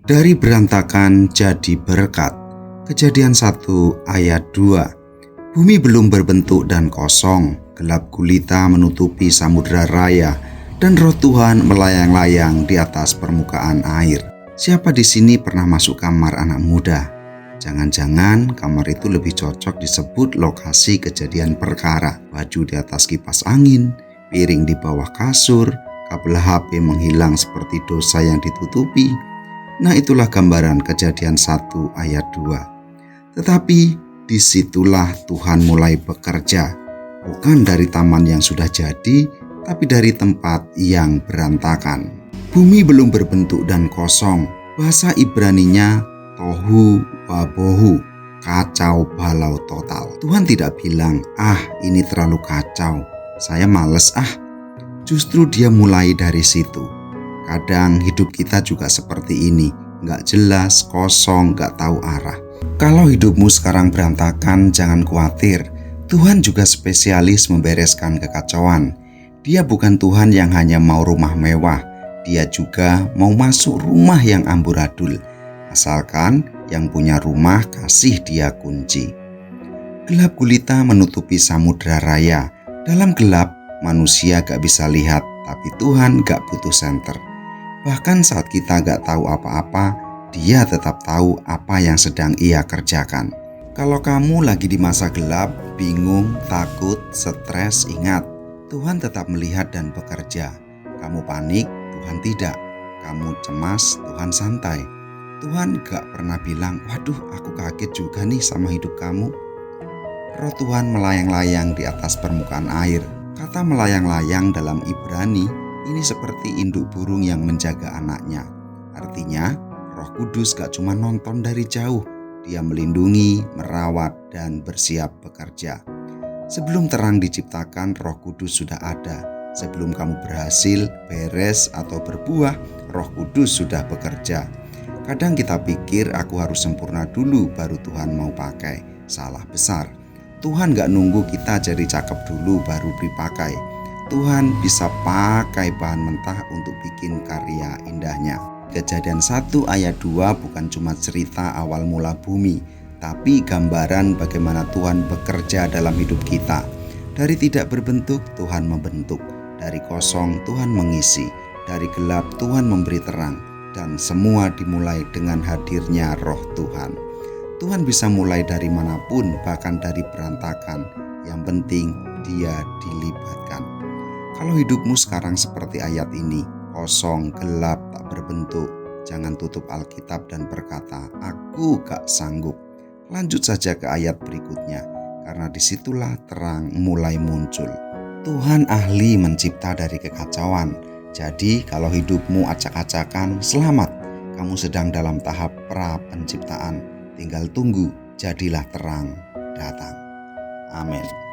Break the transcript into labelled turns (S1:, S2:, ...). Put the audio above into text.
S1: Dari berantakan jadi berkat. Kejadian 1 ayat 2. Bumi belum berbentuk dan kosong, gelap gulita menutupi samudera raya, dan roh Tuhan melayang-layang di atas permukaan air. Siapa di sini pernah masuk kamar anak muda? Jangan-jangan kamar itu lebih cocok disebut lokasi kejadian perkara. Baju di atas kipas angin, piring di bawah kasur, kabel HP menghilang seperti dosa yang ditutupi. Nah, itulah gambaran Kejadian 1 ayat 2. Tetapi disitulah Tuhan mulai bekerja, bukan dari taman yang sudah jadi, tapi dari tempat yang berantakan. Bumi belum berbentuk dan kosong. Bahasa Ibraninya tohu wabohu, kacau balau total. Tuhan tidak bilang, ini terlalu kacau, saya males Justru dia mulai dari situ. Kadang hidup kita juga seperti ini, gak jelas, kosong, gak tahu arah. Kalau hidupmu sekarang berantakan, jangan khawatir. Tuhan juga spesialis membereskan kekacauan. Dia bukan Tuhan yang hanya mau rumah mewah, dia juga mau masuk rumah yang amburadul. Asalkan yang punya rumah kasih dia kunci. Gelap gulita menutupi samudera raya. Dalam gelap, manusia gak bisa lihat, tapi Tuhan gak butuh senter. Bahkan saat kita gak tahu apa-apa, dia tetap tahu apa yang sedang ia kerjakan. Kalau kamu lagi di masa gelap, bingung, takut, stres, ingat, Tuhan tetap melihat dan bekerja. Kamu panik, Tuhan tidak. Kamu cemas, Tuhan santai. Tuhan gak pernah bilang, waduh aku kaget juga nih sama hidup kamu. Roh Tuhan melayang-layang di atas permukaan air. Kata melayang-layang dalam Ibrani ini seperti induk burung yang menjaga anaknya. Artinya Roh Kudus gak cuma nonton dari jauh, dia melindungi, merawat, dan bersiap bekerja. Sebelum terang diciptakan, Roh Kudus sudah ada. Sebelum kamu berhasil, beres, atau berbuah, Roh Kudus sudah bekerja. Kadang kita pikir aku harus sempurna dulu baru Tuhan mau pakai. Salah besar. Tuhan gak nunggu kita jadi cakep dulu baru dipakai. Tuhan bisa pakai bahan mentah untuk bikin karya indahnya. Kejadian 1 ayat 2 bukan cuma cerita awal mula bumi, tapi gambaran bagaimana Tuhan bekerja dalam hidup kita. Dari tidak berbentuk, Tuhan membentuk. Dari kosong, Tuhan mengisi. Dari gelap, Tuhan memberi terang. Dan semua dimulai dengan hadirnya Roh Tuhan. Tuhan bisa mulai dari manapun, bahkan dari berantakan. Yang penting dia dilibatkan. Kalau hidupmu sekarang seperti ayat ini, kosong, gelap, tak berbentuk, jangan tutup Alkitab dan berkata, aku gak sanggup. Lanjut saja ke ayat berikutnya, karena disitulah terang mulai muncul. Tuhan ahli mencipta dari kekacauan. Jadi kalau hidupmu acak-acakan, selamat. Kamu sedang dalam tahap pra-penciptaan. Tinggal tunggu, jadilah terang datang. Amin.